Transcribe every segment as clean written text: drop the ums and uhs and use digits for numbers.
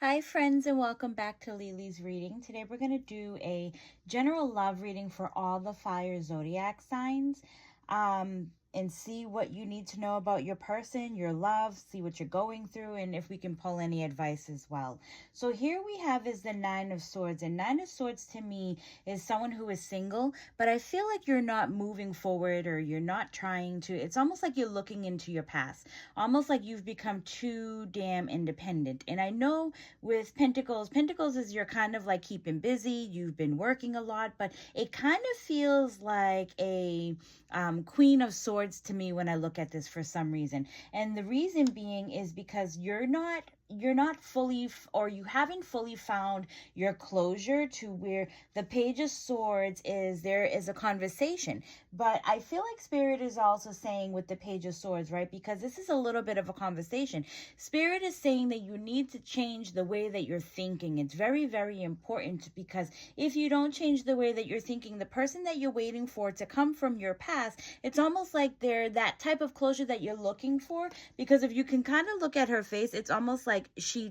Hi friends, and welcome back to Lily's reading. Today we're going to do a general love reading for all the fire zodiac signs, and see what you need to know about your person, your love, see what you're going through, and if we can pull any advice as well. So here we have is the Nine of Swords, and Nine of Swords to me is someone who is single, but I feel like you're not moving forward, or you're not trying to. It's almost like you're looking into your past, almost like you've become too damn independent. And I know with Pentacles is you're kind of like keeping busy, you've been working a lot, but it kind of feels like a Queen of Swords to me when I look at this for some reason. And the reason being is because you're not fully, or you haven't fully found your closure to where the Page of Swords is. There is a conversation, but I feel like Spirit is also saying with the Page of Swords, right? Because this is a little bit of a conversation. Spirit is saying that you need to change the way that you're thinking. It's very, very important, because if you don't change the way that you're thinking, the person that you're waiting for to come from your past, it's almost like they're that type of closure that you're looking for. Because if you can kind of look at her face, it's almost like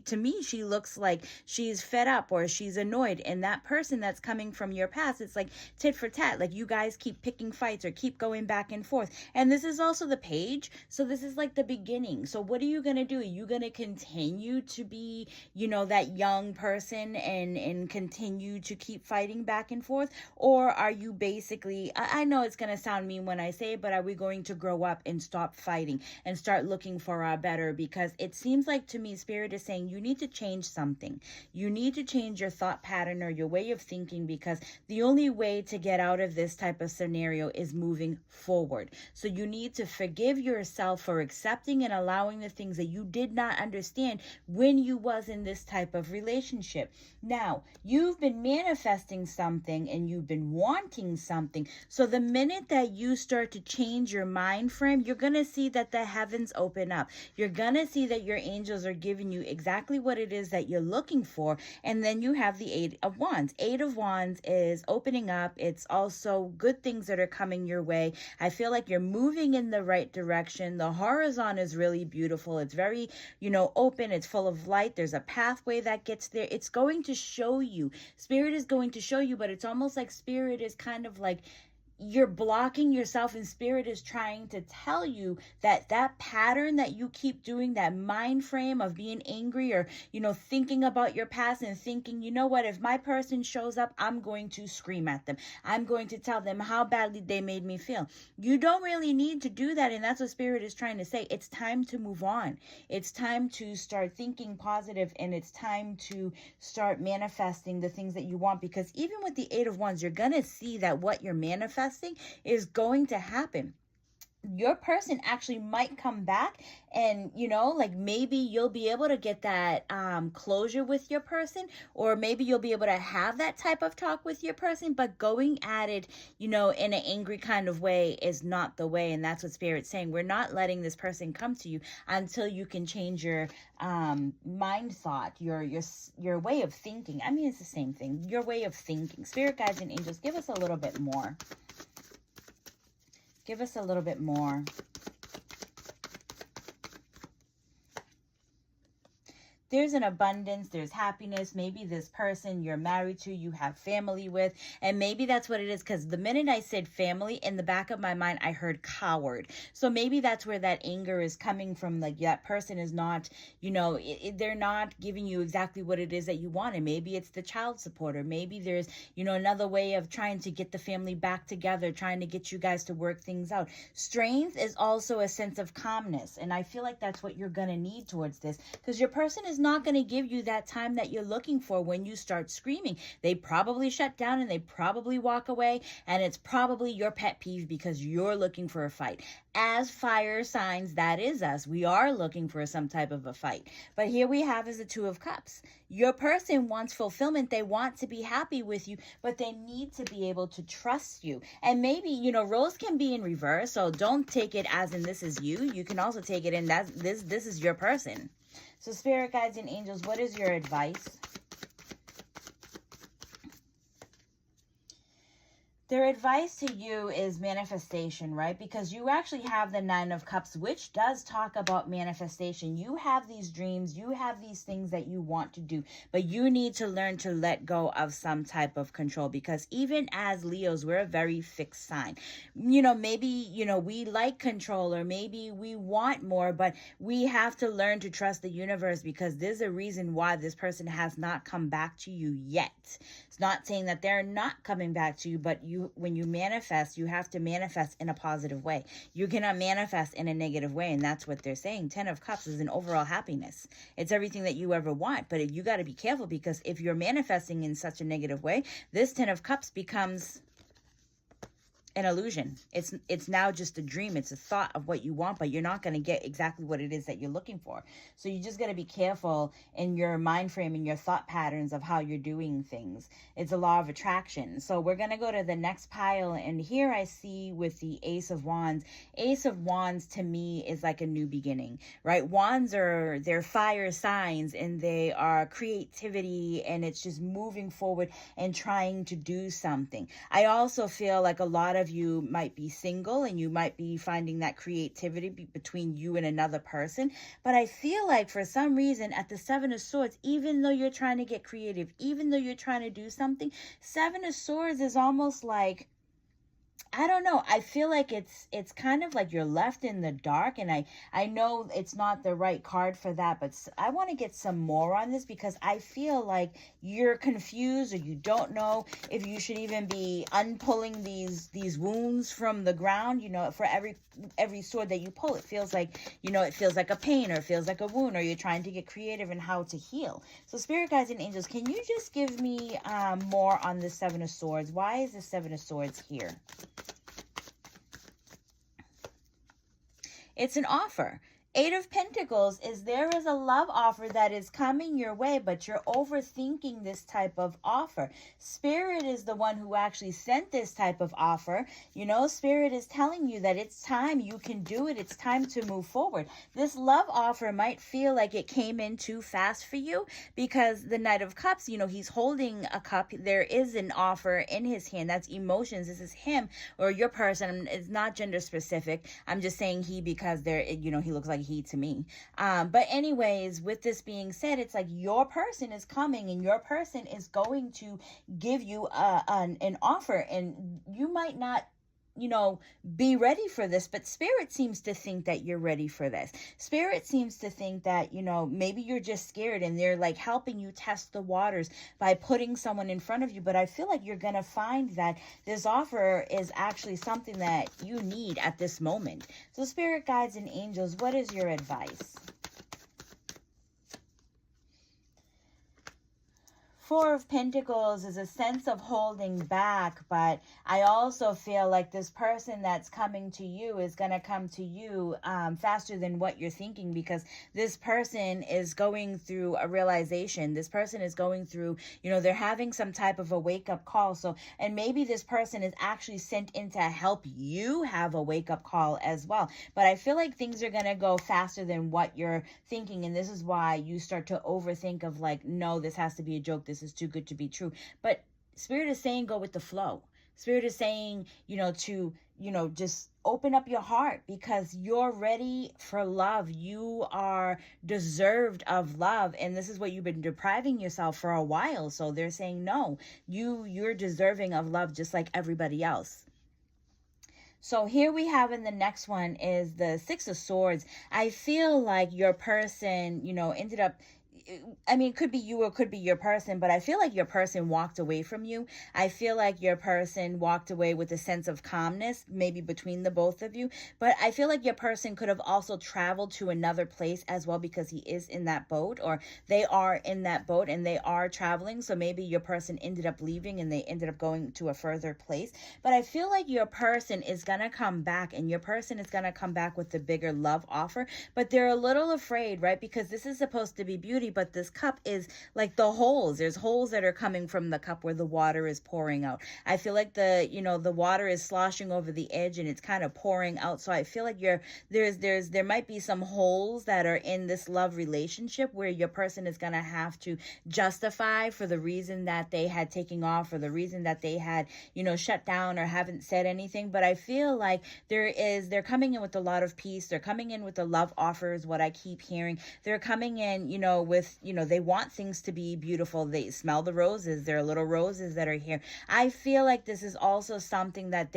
to me, she looks like she's fed up or she's annoyed. And that person that's coming from your past, it's like tit for tat. Like you guys keep picking fights or keep going back and forth. And this is also the Page. So this is like the beginning. So what are you going to do? Are you going to continue to be, that young person and continue to keep fighting back and forth? Or are you basically, I know it's going to sound mean when I say it, but are we going to grow up and stop fighting and start looking for our better? Because it seems like to me, Spirit is saying you need to change something. You need to change your thought pattern or your way of thinking, because the only way to get out of this type of scenario is moving forward. So you need to forgive yourself for accepting and allowing the things that you did not understand when you was in this type of relationship. Now, you've been manifesting something and you've been wanting something. So the minute that you start to change your mind frame, you're going to see that the heavens open up. You're going to see that your angels are giving you exactly what it is that you're looking for. And then you have the Eight of Wands. Eight of Wands is opening up. It's also good things that are coming your way. I feel like you're moving in the right direction. The horizon is really beautiful. It's very, open. It's full of light. There's a pathway that gets there. It's going to show you. Spirit is going to show you, but it's almost like Spirit is kind of like you're blocking yourself, and Spirit is trying to tell you that that pattern that you keep doing, that mind frame of being angry or, thinking about your past and thinking, you know what, if my person shows up, I'm going to scream at them. I'm going to tell them how badly they made me feel. You don't really need to do that. And that's what Spirit is trying to say. It's time to move on. It's time to start thinking positive, and it's time to start manifesting the things that you want. Because even with the Eight of Wands, you're going to see that what you're manifesting is going to happen. Your person actually might come back, and like maybe you'll be able to get that closure with your person, or maybe you'll be able to have that type of talk with your person. But going at it in an angry kind of way is not the way. And that's what Spirit's saying. We're not letting this person come to you until you can change your mind thought, your way of thinking. I mean, it's the same thing, your way of thinking. Spirit guides and angels, give us a little bit more. Give us a little bit more. There's an abundance, there's happiness. Maybe this person you're married to, you have family with, and maybe that's what it is. Because the minute I said family, in the back of my mind, I heard coward. So maybe that's where that anger is coming from. Like that person is not, they're not giving you exactly what it is that you want. And maybe it's the child support, or maybe there's, another way of trying to get the family back together, trying to get you guys to work things out. Strength is also a sense of calmness. And I feel like that's what you're going to need towards this, because your person is not going to give you that time that you're looking for. When you start screaming, they probably shut down and they probably walk away, and it's probably your pet peeve because you're looking for a fight. As fire signs, that is us. We are looking for some type of a fight. But here we have is the Two of Cups. Your person wants fulfillment. They want to be happy with you, but they need to be able to trust you. And maybe, roles can be in reverse. So don't take it as in this is you. You can also take it in that this is your person. So Spirit guides and angels, what is your advice? Their advice to you is manifestation, right? Because you actually have the Nine of Cups, which does talk about manifestation. You have these dreams, you have these things that you want to do, but you need to learn to let go of some type of control, because even as Leos, we're a very fixed sign. Maybe, we like control, or maybe we want more, but we have to learn to trust the universe, because there's a reason why this person has not come back to you yet. It's not saying that they're not coming back to you, but when you manifest, you have to manifest in a positive way. You cannot manifest in a negative way, and that's what they're saying. 10 of Cups is an overall happiness. It's everything that you ever want, but you got to be careful, because if you're manifesting in such a negative way, this 10 of Cups becomes an illusion. It's now just a dream. It's a thought of what you want, but you're not going to get exactly what it is that you're looking for. So you just got to be careful in your mind frame and your thought patterns of how you're doing things. It's a law of attraction. So we're going to go to the next pile, and here I see with the Ace of Wands. Ace of Wands to me is like a new beginning, right? Wands they're fire signs, and they are creativity, and it's just moving forward and trying to do something. I also feel like a lot of you might be single, and you might be finding that creativity between you and another person. But I feel like for some reason at the Seven of Swords, even though you're trying to get creative, even though you're trying to do something, Seven of Swords is almost like, I don't know. I feel like it's kind of like you're left in the dark, and I know it's not the right card for that, but I want to get some more on this, because I feel like you're confused, or you don't know if you should even be unpulling these wounds from the ground. For every sword that you pull, it feels like, it feels like a pain, or it feels like a wound, or you're trying to get creative in how to heal. So Spirit Guides and Angels, can you just give me more on the Seven of Swords? Why is the Seven of Swords here? It's an offer. Eight of Pentacles is there is a love offer that is coming your way, but you're overthinking this type of offer. Spirit is the one who actually sent this type of offer. Spirit is telling you that it's time. You can do it. It's time to move forward. This love offer might feel like it came in too fast for you, because the Knight of Cups, he's holding a cup. There is an offer in his hand. That's emotions. This is him or your person. It's not gender specific. I'm just saying he, because he looks like he to me. But anyways, with this being said, it's like your person is coming, and your person is going to give you an offer, and you might not be ready for this, but Spirit seems to think that you're ready for this. Spirit seems to think that, maybe you're just scared, and they're like helping you test the waters by putting someone in front of you. But I feel like you're going to find that this offer is actually something that you need at this moment. So Spirit Guides and Angels, what is your advice? Four of Pentacles is a sense of holding back, but I also feel like this person that's coming to you is going to come to you faster than what you're thinking, because this person is going through a realization. This person is going through, they're having some type of a wake-up call. So, and maybe this person is actually sent in to help you have a wake-up call as well. But I feel like things are going to go faster than what you're thinking, and this is why you start to overthink of like, no, this has to be a joke. This is too good to be true. But Spirit is saying go with the flow. Spirit is saying, to, just open up your heart, because you're ready for love. You are deserved of love. And this is what you've been depriving yourself for a while. So they're saying, no, you're deserving of love just like everybody else. So here we have in the next one is the Six of Swords. I feel like your person, ended up, it could be you or it could be your person, but I feel like your person walked away from you. I feel like your person walked away with a sense of calmness, maybe between the both of you. But I feel like your person could have also traveled to another place as well, because he is in that boat, or they are in that boat and they are traveling. So maybe your person ended up leaving and they ended up going to a further place. But I feel like your person is going to come back, and your person is going to come back with the bigger love offer. But they're a little afraid, right? Because this is supposed to be beauty, pretty, but this cup is like the holes. There's holes that are coming from the cup where the water is pouring out. I feel like the water is sloshing over the edge and it's kind of pouring out. So I feel like there might be some holes that are in this love relationship where your person is going to have to justify for the reason that they had taken off, or the reason that they had, shut down or haven't said anything. But I feel like they're coming in with a lot of peace. They're coming in with a love offer is what I keep hearing. They're coming in, with, they want things to be beautiful. They smell the roses. There are little roses that are here. I feel like this is also something that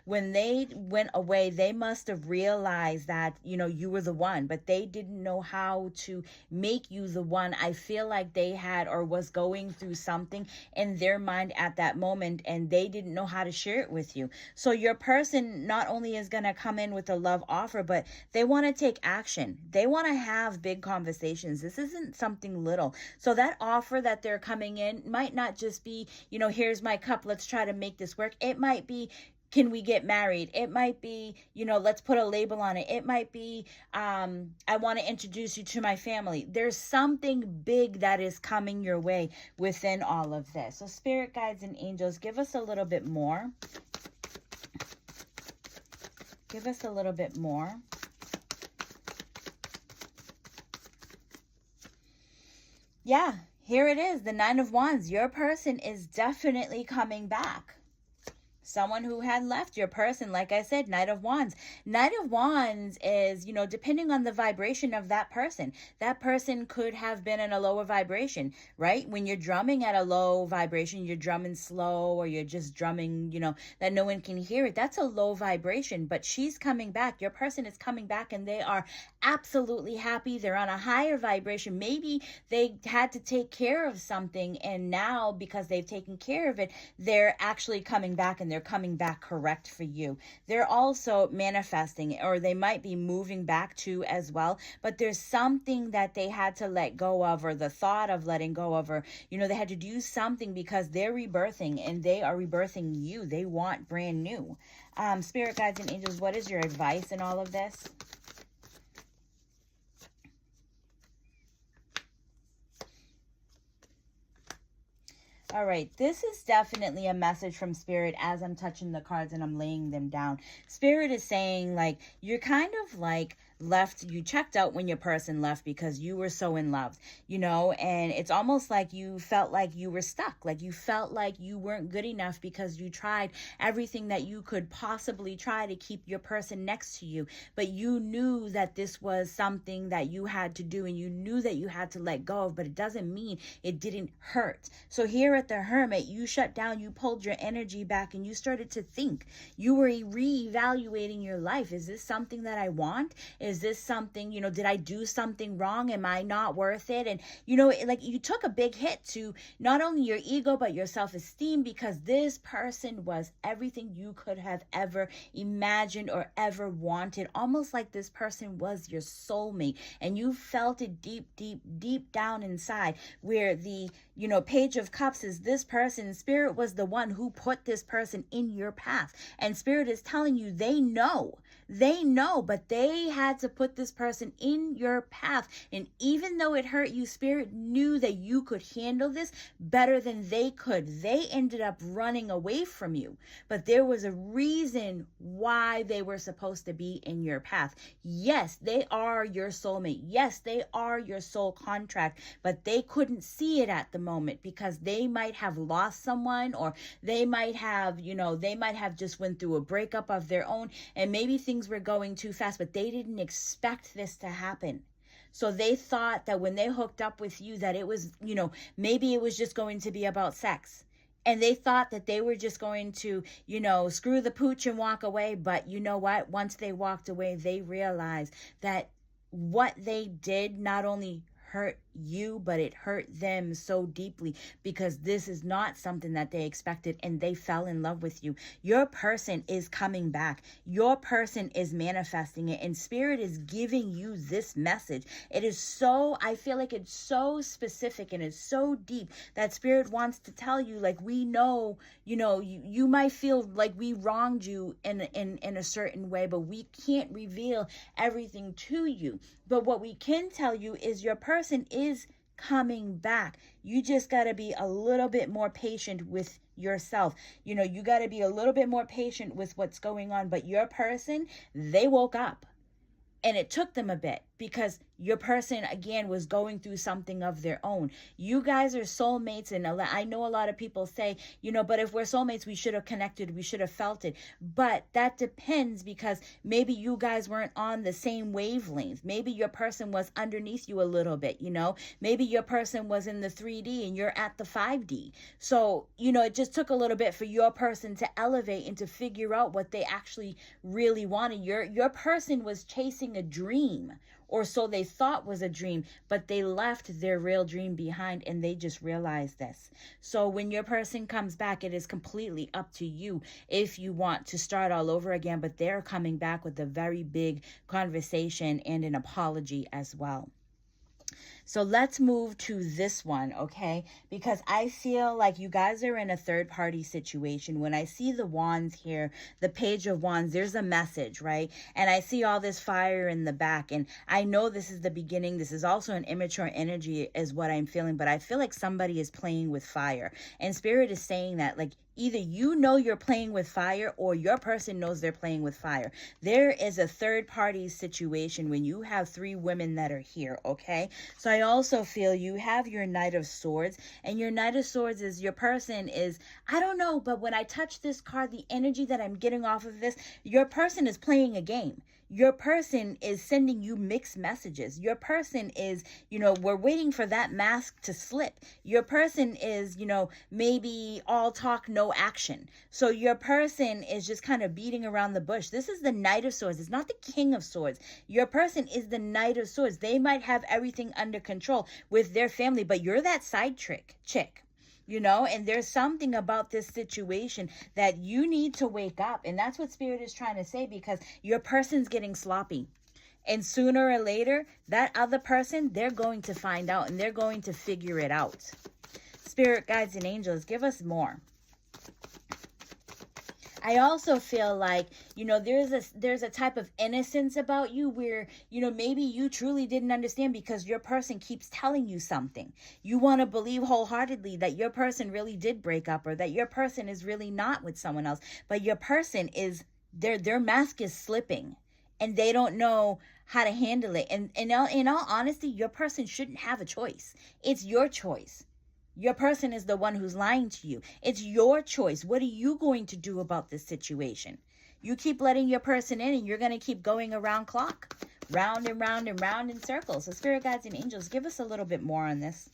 when they went away, they must have realized that, you were the one, but they didn't know how to make you the one. I feel like they had or was going through something in their mind at that moment, and they didn't know how to share it with you. So your person not only is going to come in with a love offer, but they want to take action. They want to have big conversations. This isn't something little. So that offer that they're coming in might not just be, here's my cup, let's try to make this work. It might be, can we get married? It might be, let's put a label on it. It might be, I want to introduce you to my family. There's something big that is coming your way within all of this. So spirit guides and angels, give us a little bit more. Give us a little bit more. Yeah, here it is, the Nine of Wands. Your person is definitely coming back. Someone who had left your person, like I said, Knight of Wands. Knight of Wands is, depending on the vibration of that person could have been in a lower vibration, right? When you're drumming at a low vibration, you're drumming slow, or you're just drumming, that no one can hear it. That's a low vibration, but she's coming back. Your person is coming back, and they are absolutely happy. They're on a higher vibration. Maybe they had to take care of something, and now because they've taken care of it, they're actually coming back, and they're coming back correct for you. They're also manifesting, or they might be moving back to as well, but there's something that they had to let go of, or the thought of letting go of, or they had to do something because they're rebirthing, and they are rebirthing you. They want brand new. Spirit guides and angels, what is your advice in all of this? All right, this is definitely a message from Spirit as I'm touching the cards and I'm laying them down. Spirit is saying, like, you're kind of like you checked out when your person left because you were so in love, and it's almost like you felt like you were stuck, like you felt like you weren't good enough because you tried everything that you could possibly try to keep your person next to you, but you knew that this was something that you had to do, and you knew that you had to let go of, but it doesn't mean it didn't hurt. So here at the Hermit, you shut down, you pulled your energy back, and you started to think. You were reevaluating your life. Is this something that I want? Is this something, did I do something wrong? Am I not worth it? And, like you took a big hit to not only your ego, but your self-esteem, because this person was everything you could have ever imagined or ever wanted. Almost like this person was your soulmate, and you felt it deep, deep, deep down inside, where the, Page of Cups is this person. Spirit was the one who put this person in your path. And Spirit is telling you they know, but they had to put this person in your path. And even though it hurt you, Spirit knew that you could handle this better than they could. They ended up running away from you, but there was a reason why they were supposed to be in your path. Yes, they are your soulmate. Yes, they are your soul contract, but they couldn't see it at the moment because they might have lost someone, or they might have, they might have just went through a breakup of their own, and maybe things were going too fast, but they didn't expect this to happen. So they thought that when they hooked up with you, that it was, maybe it was just going to be about sex. And they thought that they were just going to, screw the pooch and walk away. But you know what? Once they walked away, they realized that what they did not only hurt you, but it hurt them so deeply, because this is not something that they expected, and they fell in love with you. Your person is coming back. Your person is manifesting it, and Spirit is giving you this message. It is so, I feel like it's so specific and it's so deep that Spirit wants to tell you, like, we know, you might feel like we wronged you in a certain way, but we can't reveal everything to you. But what we can tell you is your person is coming back. You just got to be a little bit more patient with yourself. You know, you got to be a little bit more patient with what's going on. But your person, they woke up. And it took them a bit because your person, again, was going through something of their own. You guys are soulmates. And I know a lot of people say, you know, but if we're soulmates, we should have connected. We should have felt it. But that depends because maybe you guys weren't on the same wavelength. Maybe your person was underneath you a little bit, you know. Maybe your person was in the 3D and you're at the 5D. So, you know, it just took a little bit for your person to elevate and to figure out what they actually really wanted. Your person was chasing a dream, or so they thought was a dream, but they left their real dream behind and they just realized this. So when your person comes back, it is completely up to you if you want to start all over again, but they're coming back with a very big conversation and an apology as well. So let's move to this one, okay? Because I feel like you guys are in a third party situation. When I see the wands here, the page of wands, there's a message, right? And I see all this fire in the back. And I know this is the beginning. This is also an immature energy is what I'm feeling. But I feel like somebody is playing with fire. And Spirit is saying that, like, either you know you're playing with fire or your person knows they're playing with fire. There is a third party situation when you have three women that are here, okay? So I also feel you have your Knight of Swords, and your Knight of Swords is your person is, I don't know, but when I touch this card, the energy that I'm getting off of this, your person is playing a game. Your person is sending you mixed messages. Your person is, you know, we're waiting for that mask to slip. Your person is, you know, maybe all talk, no action. So your person is just kind of beating around the bush. This is the Knight of Swords. It's not the King of Swords. Your person is the Knight of Swords. They might have everything under control with their family, but you're that side chick. You know, and there's something about this situation that you need to wake up. And that's what Spirit is trying to say, because your person's getting sloppy. And sooner or later, that other person, they're going to find out and they're going to figure it out. Spirit, guides, and angels, give us more. I also feel like, you know, there's a type of innocence about you where, you know, maybe you truly didn't understand because your person keeps telling you something. You want to believe wholeheartedly that your person really did break up or that your person is really not with someone else. But your person is, their mask is slipping and they don't know how to handle it. And in all honesty, your person shouldn't have a choice. It's your choice. Your person is the one who's lying to you. It's your choice. What are you going to do about this situation? You keep letting your person in and you're going to keep going around clock, round and round and round in circles. So Spirit, guides, and angels, give us a little bit more on this.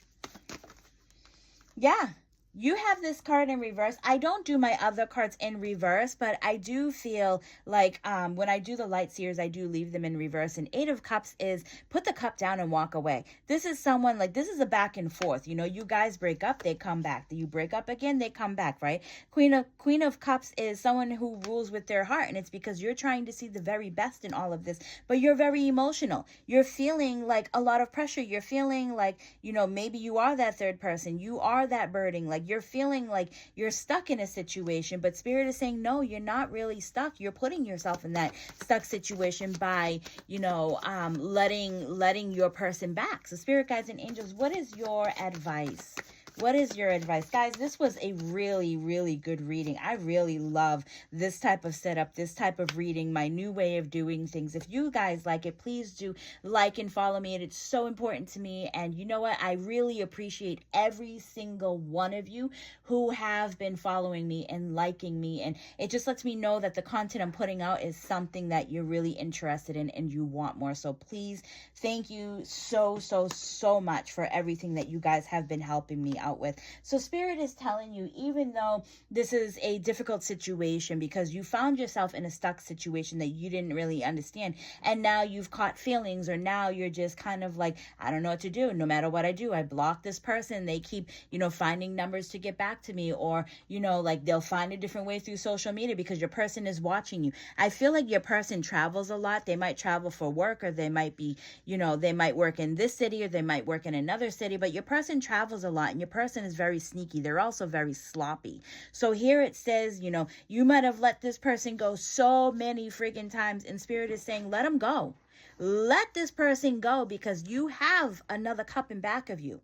Yeah. You have this card in reverse. I don't do my other cards in reverse, but I do feel like when I do the light seers, I do leave them in reverse. And 8 of Cups is put the cup down and walk away. This is someone like, this is a back and forth. You know, you guys break up, they come back. You break up again, they come back, right? Queen of Cups is someone who rules with their heart. And it's because you're trying to see the very best in all of this, but you're very emotional. You're feeling like a lot of pressure. You're feeling like, you know, maybe you are that third person. You are that burden. Like, you're feeling like you're stuck in a situation, but Spirit is saying, no, you're not really stuck. You're putting yourself in that stuck situation by, you know, letting your person back. So Spirit, guides, and angels, what is your advice? What is your advice? Guys, this was a really, really good reading. I really love this type of setup, this type of reading, my new way of doing things. If you guys like it, please do like and follow me. It's so important to me. And you know what? I really appreciate every single one of you who have been following me and liking me. And it just lets me know that the content I'm putting out is something that you're really interested in and you want more. So please, thank you so, so, so much for everything that you guys have been helping me out with. So Spirit is telling you, even though this is a difficult situation because you found yourself in a stuck situation that you didn't really understand, and now you've caught feelings, or now you're just kind of like, I don't know what to do. No matter what I do, I block this person. They keep, you know, finding numbers to get back to me, or, you know, like they'll find a different way through social media because your person is watching you. I feel like your person travels a lot. They might travel for work, or they might be, you know, they might work in this city, or they might work in another city, but your person travels a lot, and your person is very sneaky. They're also very sloppy. So here it says, you know, you might have let this person go so many freaking times, and Spirit is saying, let them go. Let this person go, because you have another cup in back of you.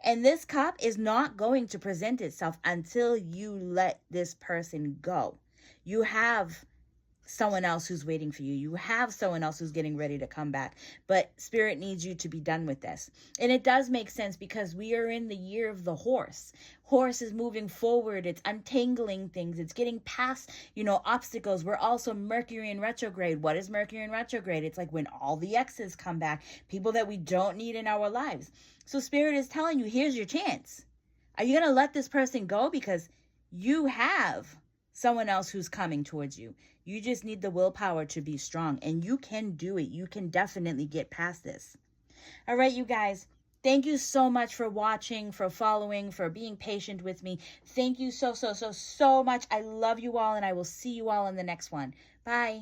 And this cup is not going to present itself until you let this person go. You have someone else who's waiting for you. You have someone else who's getting ready to come back. But Spirit needs you to be done with this. And it does make sense because we are in the year of the horse. Horse is moving forward. It's untangling things. It's getting past, obstacles. We're also Mercury in retrograde. What is Mercury in retrograde? It's like when all the exes come back, people that we don't need in our lives. So Spirit is telling you, here's your chance. Are you going to let this person go? Because you have someone else who's coming towards you. You just need the willpower to be strong, and you can do it. You can definitely get past this. All right, you guys, thank you so much for watching, for following, for being patient with me. Thank you so much. I love you all, and I will see you all in the next one. Bye.